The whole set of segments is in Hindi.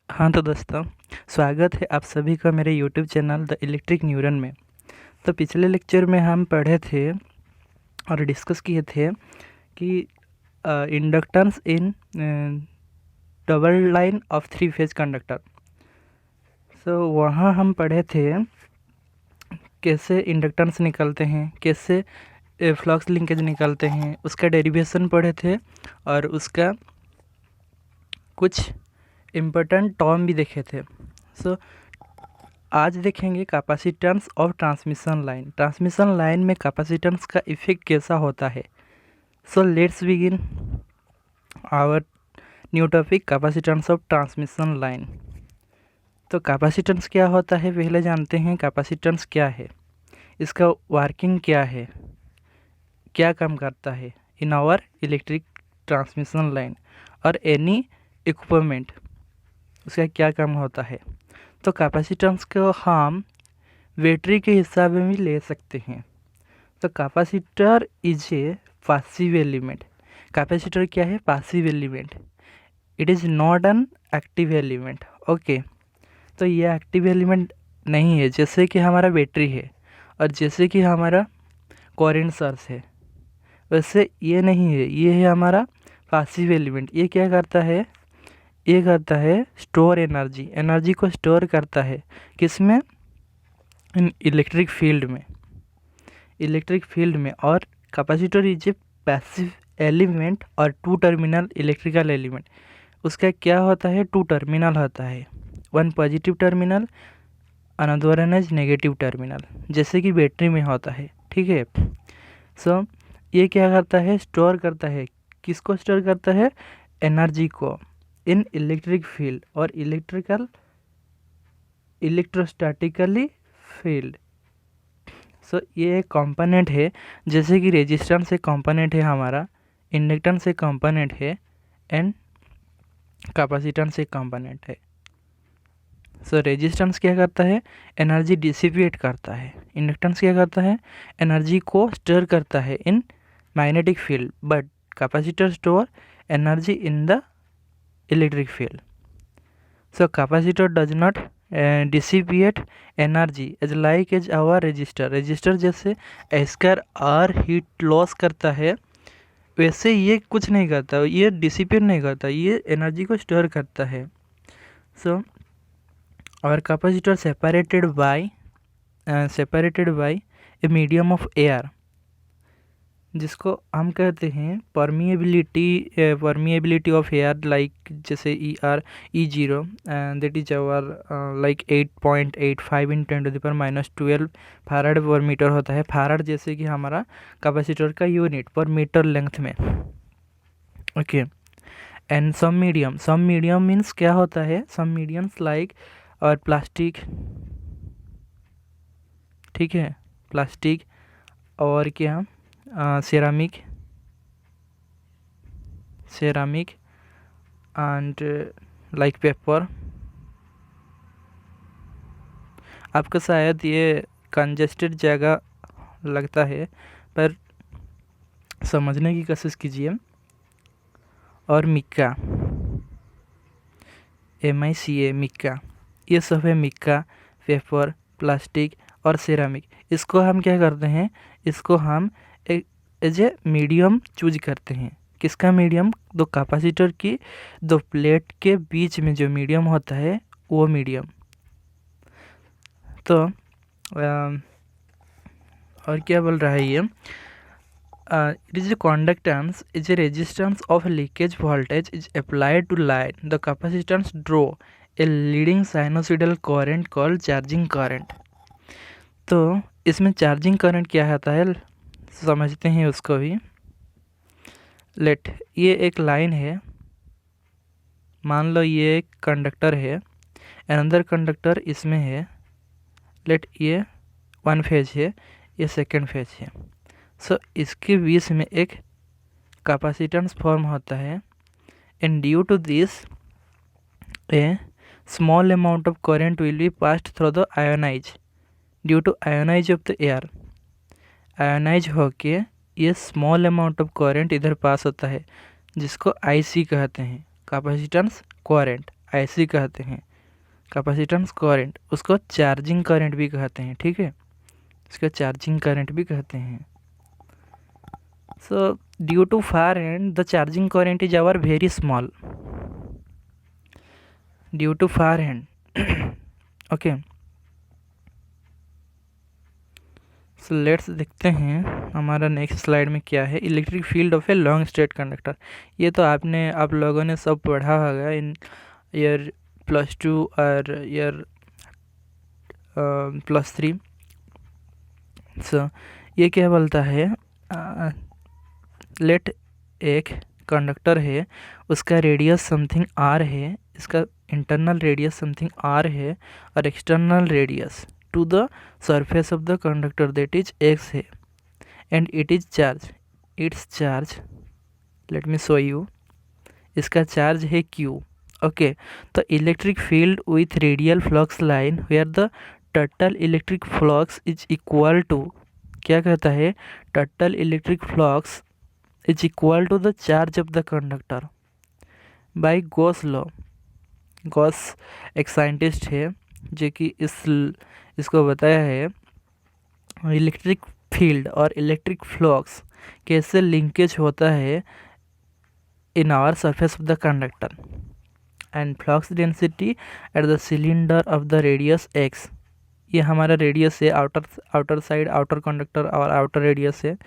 हाँ तो दोस्तों, स्वागत है आप सभी का मेरे YouTube channel the electric neuron में। तो पिछले लेक्चर में हम पढ़े थे और डिस्कस किए थे कि inductance in double line of three phase conductor. So वहाँ हम पढ़े थे कैसे इंडक्टेंस निकलते हैं, कैसे फ्लक्स लिंकेज निकलते हैं, उसका डेरिवेशन पढ़े थे और उसका कुछ इम्पोर्टेंट टर्म भी देखे थे। सो आज देखेंगे capacitance of transmission line. Transmission line में कैपेसिटेंस का इफेक्ट कैसा होता है। So let's begin our new topic, capacitance of transmission line. तो कैपेसिटेंस क्या होता है पहले जानते हैं। कैपेसिटेंस क्या है, इसका वर्किंग क्या है, क्या काम करता है in our electric transmission line और एनी इक्विपमेंट, उसका क्या काम होता है। तो कैपेसिटेंस को हम बैटरी के हिसाब में भी ले सकते हैं। तो capacitor is a passive element. Capacitor क्या है? Passive element. It is not an active element. Okay, तो ये एक्टिव एलिमेंट नहीं है जैसे कि हमारा बैटरी है और जैसे कि हमारा करंट सोर्स है, वैसे ये नहीं है। ये है हमारा पैसिव एलिमेंट। ये क्या करता है? ये करता है स्टोर एनर्जी। एनर्जी को स्टोर करता है किस में? इन इलेक्ट्रिक फील्ड में। इलेक्ट्रिक फील्ड में। और capacitor is a passive element और टू टर्मिनल इलेक्ट्रिकल एलिमेंट। उसका क्या होता है? टू टर्मिनल होता है, one positive terminal, another one is negative terminal, जैसे कि बैटरी में होता है। ठीक है। सो ये क्या करता है? स्टोर करता है। किसको स्टोर करता है? एनर्जी को इन इलेक्ट्रिक फील्ड और इलेक्ट्रोस्टैटिकली फील्ड। सो ये एक कंपोनेंट है, जैसे कि रेजिस्टेंस एक कंपोनेंट है हमारा, इंडक्टेंस एक कंपोनेंट है एंड कैपेसिटेंस एक कंपोनेंट है। सो रेजिस्टेंस क्या करता है? एनर्जी डिसिपेट करता है। इंडक्टेंस क्या करता है? एनर्जी को स्टोर करता है in magnetic field, but capacitor store energy in the electric field. So capacitor does not dissipate energy as like as our resistor. resistor जैसे एस्कर आर हीट लॉस करता है, वैसे ये कुछ नहीं करता, ये डिसिपेट नहीं करता, ये एनर्जी को स्टोर करता है। सो our capacitor separated by a medium of air, जिसको हम कहते हैं परमिएबिलिटी ऑफ एयर, लाइक जैसे E0 that is our like 8.85 × 10⁻12 farad per metre होता है। फैराड जैसे कि हमारा कैपेसिटर का यूनिट पर मीटर लेंथ में। Okay, and some medium means क्या होता है? सम मीडियम्स लाइक और प्लास्टिक, ठीक है, प्लास्टिक और क्या, सेरामिक एंड लाइक पेपर। आपको शायद ये कंजेस्टेड जगह लगता है, पर समझने की कोशिश कीजिए। और मिक्का, MICA, मिक्का, ये सब है मिक्का, पेपर, प्लास्टिक और सेरामिक। इसको हम क्या करते हैं? इसको हम एज ए मीडियम चूज करते हैं। किसका मीडियम? दो कैपेसिटर की दो प्लेट के बीच में जो मीडियम होता है वो मीडियम। तो और क्या बोल रहा है ये? It is a conductance is a resistance of leakage voltage is applied to line the capacitance draw a leading sinusoidal current called charging current. तो इसमें चार्जिंग करंट क्या होता है समझते हैं उसको भी। लेट, ये एक लाइन है, मान लो ये एक कंडक्टर है, अनदर कंडक्टर इसमें है। लेट ये वन फेज है, ये सेकंड फेज है। सो इसके बीच में एक कैपेसिटेंस फॉर्म होता है and due to this a small amount of current will be passed through the ionise due to ionise of the air. Ionise होके ये स्मॉल अमाउंट ऑफ करंट इधर पास होता है, जिसको IC कहते हैं, कैपेसिटेंस करंट, ऐसे कहते हैं। कैपेसिटेंस करंट, उसको चार्जिंग करंट भी कहते हैं, ठीक है, इसका चार्जिंग करंट भी कहते हैं। So due to far and the charging current is our very small, due to far hand. Okay, so let's देखते हैं हमारा नेक्स्ट स्लाइड में क्या है। Electric field of a long straight conductor, ये तो आप लोगों ने सब पढ़ा होगा इन ईयर +2 और ईयर +3। सो ये क्या बोलता है, लेट एक कंडक्टर है, उसका रेडियस समथिंग आर है, इसका इंटरनल रेडियस समथिंग आर है और external radius to the surface of the conductor that is X है, and it is charge, it's charge, let me show you, इसका चार्ज है क्यू। ओके, तो electric field with radial flux line where the total electric flux is equal to, क्या कहता है, total electric flux is equal to the charge of the conductor by Gauss law. Gauss एक साइंटिस्ट है जो कि इसको बताया है इलेक्ट्रिक फील्ड और इलेक्ट्रिक फ्लक्स कैसे लिंकेज होता है in our surface of the conductor, and flux density at the cylinder of the radius X, ये हमारा रेडियस है, आउटर साइड, आउटर कंडक्टर और आउटर रेडियस है,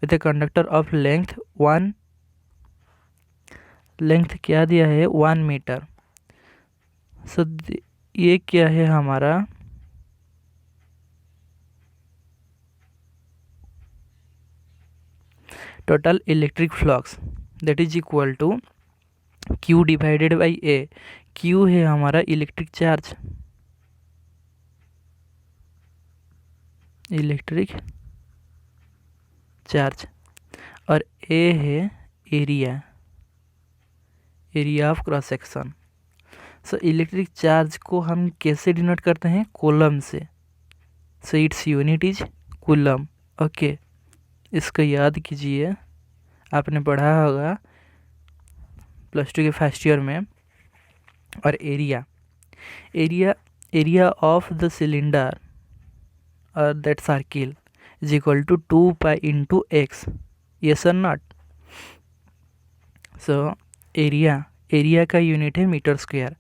with a conductor of length क्या दिया है 1 मीटर। सो ये क्या है हमारा total electric flux that is equal to Q divided by A। Q है हमारा इलेक्ट्रिक चार्ज, और A है area of cross section. So electric charge को हम कैसे डिनोट करते हैं, कूलम से। So its unit is coulomb. Okay, इसको याद कीजिए, आपने पढ़ा होगा +2 के फर्स्ट ईयर में। और एरिया ऑफ द सिलेंडर और that circle is equal to 2 pi into X, yes और नॉट। सो एरिया का यूनिट है metre square,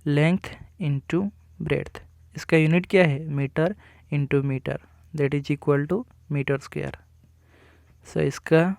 length into breadth, इसका यूनिट क्या है, metre into metre, that is equal to metre square. So इसका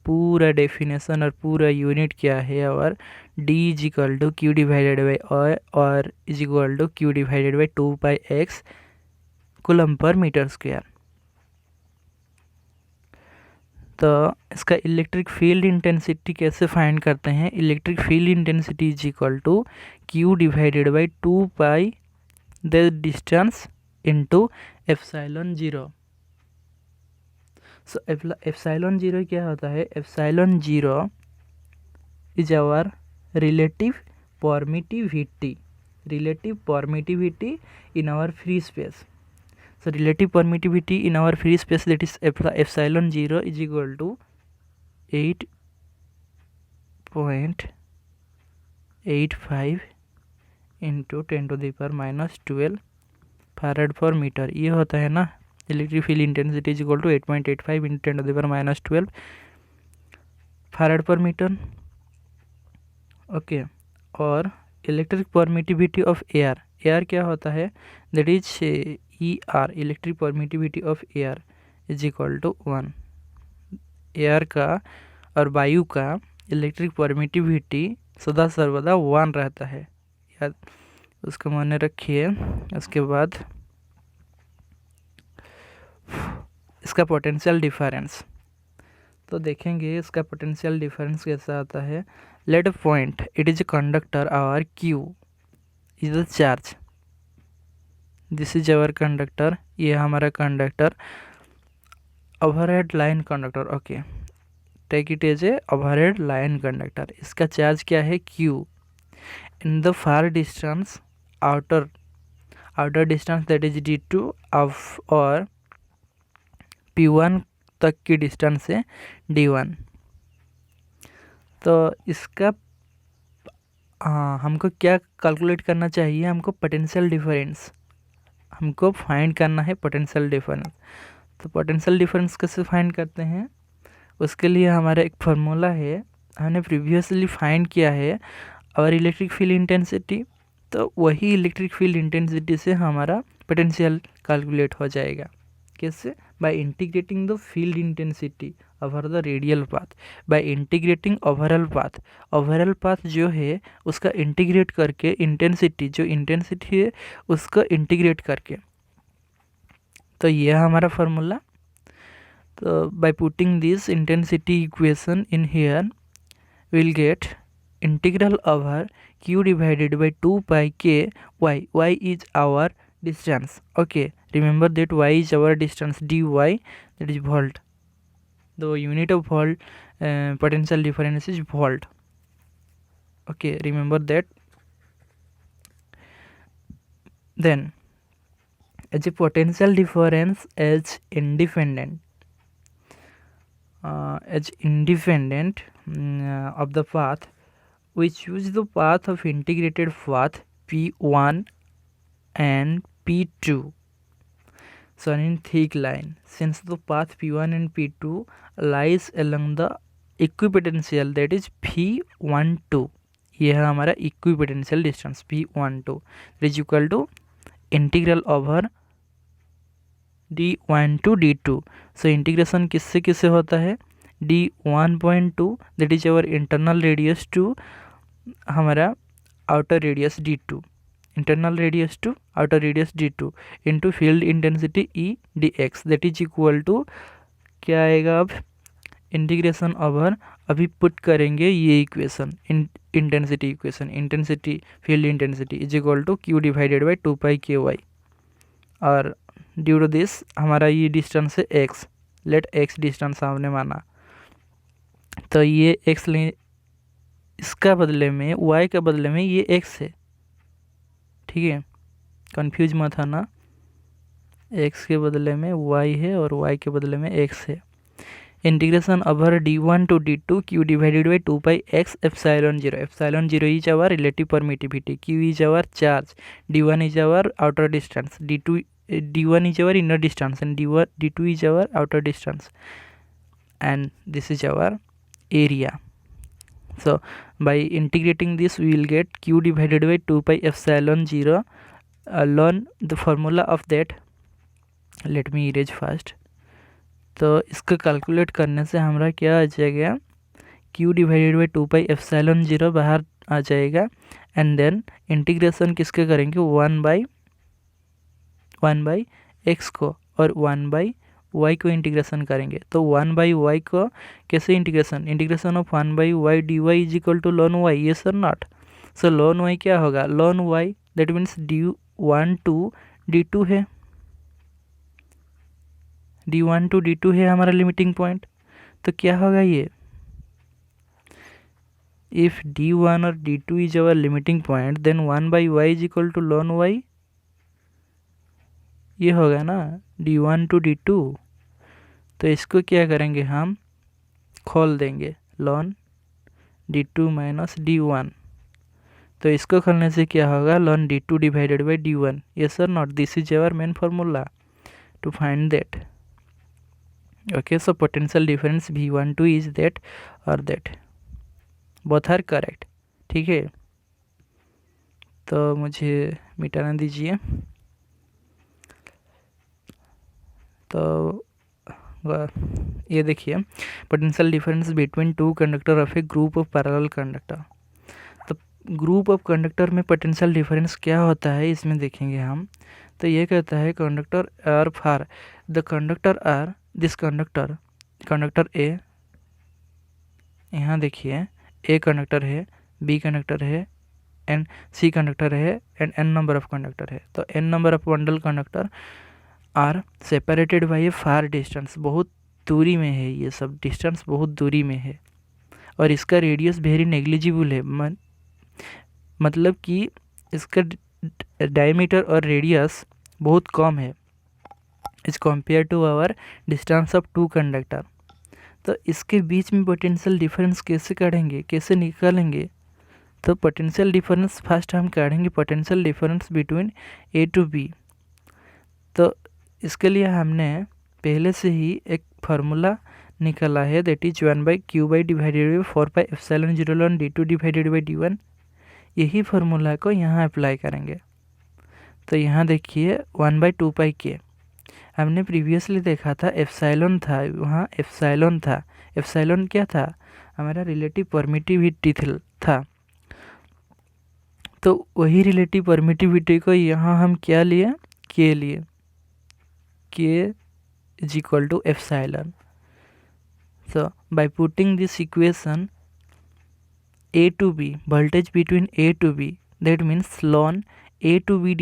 पूरा डेफिनेशन और पूरा यूनिट क्या है, और D is equal to Q divided by और is equal to Q divided by 2 pi x coulomb per metre square. तो इसका इलेक्ट्रिक फील्ड इंटेंसिटी कैसे फाइंड करते हैं, electric field intensity is equal to Q divided by 2 pi the distance into epsilon 0। So epsilon 0 क्या होता है, epsilon 0 is our relative permittivity in our free space. So relative permittivity in our free space, that is epsilon 0 is equal to 8.85 into 10 to the power minus 12 farad per meter। ये होता है ना, electric field intensity is equal to 8.85 into 10 to the power minus 12 farad पर मीटर। ओके, और इलेक्ट्रिक परमिटिविटी ऑफ एयर क्या होता है, that is ER, electric permittivity of air is equal to 1। Air का और वायु का इलेक्ट्रिक परमिटिविटी सदा सर्वदा 1 रहता है, याद उसको माने रखिए। उसके बाद इसका पोटेंशियल डिफरेंस, तो देखेंगे इसका पोटेंशियल डिफरेंस कैसा आता है। Let point it is a conductor, our Q is the charge, this is our conductor, ये हमारा conductor, overhead line conductor. Okay, take it as a overhead line conductor. इसका चार्ज क्या है, Q। In the far distance, outer distance that is D2 of, और P1 तक की डिस्टेंस है D1। तो इसका हाँ, हमको क्या कैलकुलेट करना चाहिए, हमको पोटेंशियल डिफरेंस हमको फाइंड करना है, पोटेंशियल डिफरेंस। तो पोटेंशियल डिफरेंस कैसे फाइंड करते हैं, उसके लिए हमारा एक फार्मूला है, हमने प्रीवियसली फाइंड किया है और इलेक्ट्रिक फील्ड इंटेंसिटी, तो वही इलेक्ट्रिक फील्ड इंटेंसिटी से हमारा पोटेंशियल कैलकुलेट हो जाएगा। कैसे? By integrating the field intensity over the radial path, by integrating overall path जो है उसका इंटीग्रेट करके, इंटेंसिटी जो इंटेंसिटी है उसका इंटीग्रेट करके। तो यह हमारा फार्मूला। तो by putting this intensity equation in here we'll get integral over q divided by 2 pi k y. Y is our distance. Okay, remember that y is our distance, dy, that is volt. The unit of volt potential difference is volt. Okay, remember that. Then as a potential difference as independent of the path, we choose the path of integrated path P1 and P2 shown in thick line. Since the path P1 and P2 lies along the equipotential, that is P12, यह हमारा equipotential distance P12 is equal to integral over d1 to d2. So integration किससे किससे होता है, d1.2 that is our internal radius to हमारा outer radius d2, internal radius to outer radius d2 into field intensity E dx, that is equal to क्या आएगा, अब इंटीग्रेशन ओवर, अभी पुट करेंगे ये equation, intensity equation, intensity field intensity is equal to q divided by 2 pi k y, और ड्यू टू दिस हमारा ये डिस्टेंस है x, लेट x डिस्टेंस हमने माना, तो ये x ले, इसका बदले में y के बदले में ये x है, ठीक है, कंफ्यूज मत है ना, x के बदले में y है और y के बदले में x है। Integration over d1 to d2 q divided by 2 pi x epsilon 0, epsilon 0 is our relative permittivity, q is our charge, d1 is our outer distance, d1 is our inner distance and d2 is our outer distance, and this is our area. So by integrating this we will get q divided by 2 pi epsilon 0. Learn the formula of that. Let me erase first. तो इसको कैलकुलेट करने से हमारा क्या आ जाएगा, q divided by 2 pi epsilon 0 बाहर आ जाएगा, एंड देन इंटीग्रेशन किसके करेंगे, 1 बाई एक्स को और 1 बाई वाई को इंटीग्रेशन करेंगे। तो 1 बाई वाई को कैसे integration of 1 by y d y is equal to लॉन वाई, ये सर नॉट, सो लॉन वाई क्या होगा, लॉन y that means d1 to d2 है, d1 टू d2 है हमारा लिमिटिंग पॉइंट, तो क्या होगा ये, इफ d1 और d2 is our limiting point then 1 by Y is equal to लॉन वाई, ये होगा ना d1 टू d2। तो इसको क्या करेंगे, हम खोल देंगे लॉन d2 माइनस d1, तो इसको खोलने से क्या होगा, लॉन d2 divided by d1, yes और not, this is our main formula to find that. Okay, so potential difference v12 is that और दैट, बोथ आर करेक्ट, ठीक है। तो मुझे मिटाना दीजिए। तो ये देखिए, potential difference between two conductor of a group of parallel conductor. तो ग्रुप ऑफ कंडक्टर में पोटेंशियल डिफरेंस क्या होता है इसमें देखेंगे हम। तो ये कहता है conductor R for the conductor R, this conductor A, यहाँ देखिए ए कंडक्टर है, बी कंडक्टर है, एंड सी कंडक्टर है, and N number of conductor है। तो N number of bundle conductor are separated by a far distance, बहुत दूरी में है, ये सब डिस्टेंस बहुत दूरी में है, और इसका रेडियस वेरी नेग्लिजिबल है, मतलब कि इसका डायमीटर और रेडियस बहुत कम है is compare to our distance of two conductor. तो इसके बीच में पोटेंशियल डिफरेंस कैसे काढ़ेंगे, कैसे निकालेंगे, तो पोटेंशियल डिफरेंस फर्स्ट हम काढ़ेंगे, potential difference between A to B. तो इसके लिए हमने पहले से ही एक फार्मूला निकाला है, that is 1/q divided by 4πε0 d2 divided by d1। यही फार्मूला को यहाँ अप्लाई करेंगे। तो यहाँ देखिए 1/2πk हमने प्रीवियसली देखा था, एप्सिलॉन था, वहाँ एप्सिलॉन था। एप्सिलॉन क्या था? हमारा रिलेटिव परमिटिविटी था। तो वही रिलेटिव परमिटिविटी को यहाँ हम क्या लिए? के लिए, k is equal to epsilon. So by putting this equation a to b, voltage between a to b, that means ln a to b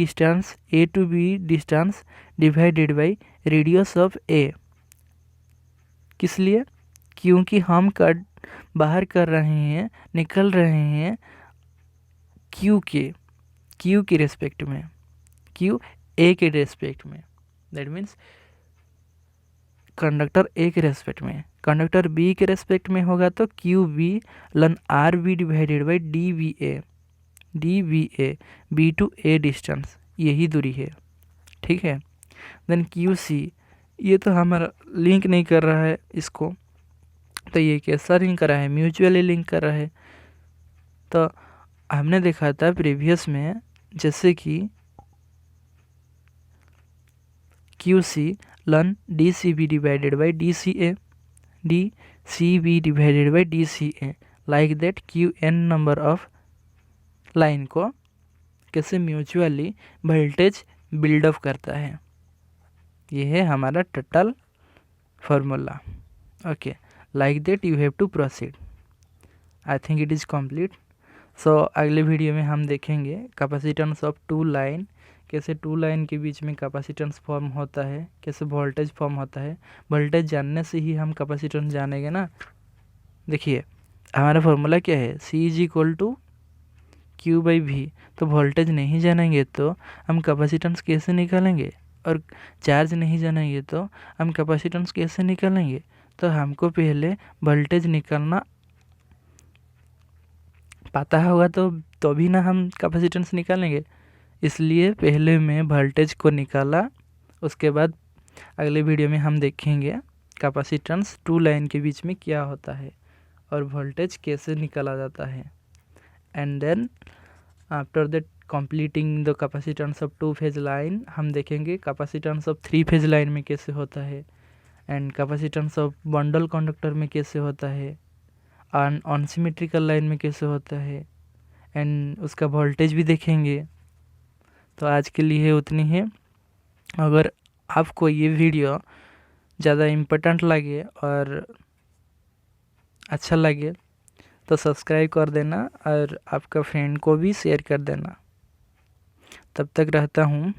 distance divided by radius of a। किस लिए? क्योंकि हम बाहर कर रहे हैं, निकल रहे हैं q के रेस्पेक्ट में, q a के रेस्पेक्ट में, दैट मीन्स कंडक्टर ए के रेस्पेक्ट में। कंडक्टर बी के रेस्पेक्ट में होगा तो क्यू बी लन R B divided by D V A, B to A distance, यही दूरी है, ठीक है। देन क्यू सी, ये तो हमारा लिंक नहीं कर रहा है इसको, तो ये कैसा लिंक कर रहा है? म्यूचुअली लिंक कर रहा है। तो हमने देखा था प्रीवियस में, जैसे कि क्यू सी लन D C B divided by D C A divided by D C A, like that Q N number of line को कैसे म्यूचुअली वोल्टेज बिल्डअप करता है। ये है हमारा total formula. Okay, like that you have to proceed. I think it is complete. So अगले वीडियो में हम देखेंगे कैपेसिटेंस ऑफ टू लाइन, कैसे टू लाइन के बीच में कैपेसिटेंस फॉर्म होता है, कैसे वोल्टेज फॉर्म होता है। वोल्टेज जानने से ही हम कैपेसिटेंस जानेंगे ना। देखिए हमारा फॉर्मूला क्या है? C is equal to Q by V. तो वोल्टेज नहीं जानेंगे तो हम कैपेसिटेंस कैसे निकालेंगे, और चार्ज नहीं जानेंगे तो हम कैपेसिटेंस कैसे निकालेंगे? तो हमको पहले वोल्टेज निकालना पता होगा तो भी ना हम कैपेसिटेंस निकालेंगे। इसलिए पहले मैं वोल्टेज को निकाला, उसके बाद अगले वीडियो में हम देखेंगे कैपेसिटेंस टू लाइन के बीच में क्या होता है और वोल्टेज कैसे निकाला जाता है। And then after that completing the capacitance of two phase line, हम देखेंगे capacitance of three phase line में कैसे होता है, and capacitance of bundle conductor में कैसे होता है, और अनसिमेट्रिकल लाइन में कैसे होता है, एंड उसका वोल्टेज भी देखेंगे। तो आज के लिए उतनी है। अगर आपको ये वीडियो ज़्यादा इम्पोर्टेंट लगे और अच्छा लगे तो सब्सक्राइब कर देना और आपका फ्रेंड को भी शेयर कर देना। तब तक रहता हूँ।